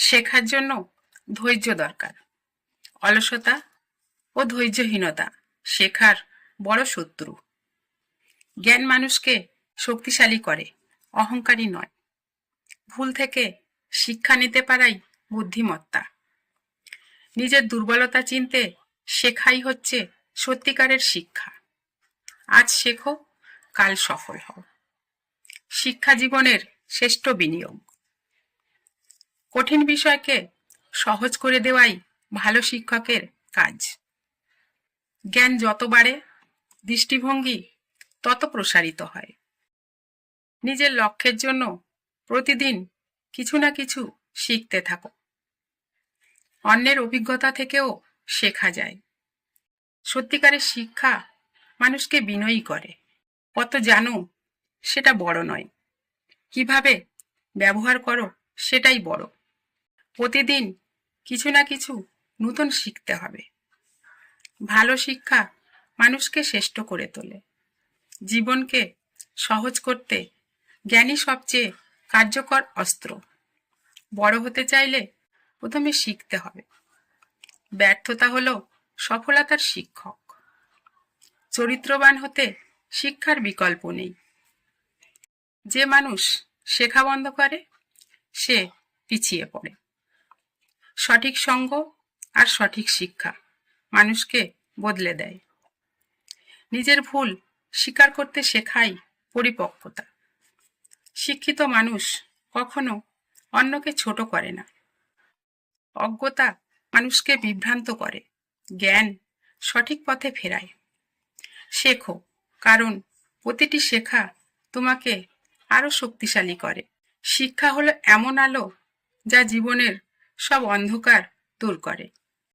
শেখার জন্য ধৈর্য দরকার। অলসতা ও ধৈর্যহীনতা শেখার বড় শত্রু। জ্ঞান মানুষকে শক্তিশালী করে, অহংকারী নয়। ভুল থেকে শিক্ষা নিতে পারাই বুদ্ধিমত্তা। নিজের দুর্বলতা চিনতে শেখাই হচ্ছে সত্যিকারের শিক্ষা। আজ শেখো, কাল সফল হও। শিক্ষা জীবনের শ্রেষ্ঠ বিনিয়োগ। কঠিন বিষয়কে সহজ করে দেওয়াই ভালো শিক্ষকের কাজ। জ্ঞান যত বাড়ে, দৃষ্টিভঙ্গি তত প্রসারিত হয়। নিজের লক্ষ্যের জন্য প্রতিদিন কিছু না কিছু শিখতে থাকো। অন্যের অভিজ্ঞতা থেকেও শেখা যায়। সত্যিকারের শিক্ষা মানুষকে বিনয়ী করে। কত জানো সেটা বড় নয়, কিভাবে ব্যবহার করো সেটাই বড়। প্রতিদিন কিছু না কিছু নতুন শিখতে হবে। ভালো শিক্ষা মানুষকে শ্রেষ্ঠ করে তোলে। জীবনকে সহজ করতে জ্ঞানই সবচেয়ে কার্যকর অস্ত্র। বড় হতে চাইলে প্রথমে শিখতে হবে। ব্যর্থতা হলো সফলতার শিক্ষক। চরিত্রবান হতে শিক্ষার বিকল্প নেই। যে মানুষ শেখা বন্ধ করে সে পিছিয়ে পড়ে। সঠিক সঙ্গ আর সঠিক শিক্ষা মানুষকে বদলে দেয়। নিজের ভুল স্বীকার করতে শেখাই পরিপক্কতা। শিক্ষিত মানুষ কখনো অন্যকে ছোট করে না। অজ্ঞতা মানুষকে বিভ্রান্ত করে, জ্ঞান সঠিক পথে ফেরায়। শেখো, কারণ প্রতিটি শেখা তোমাকে আরো শক্তিশালী করে। শিক্ষা হলো এমন আলো যা জীবনের সব অন্ধকার দূর করে।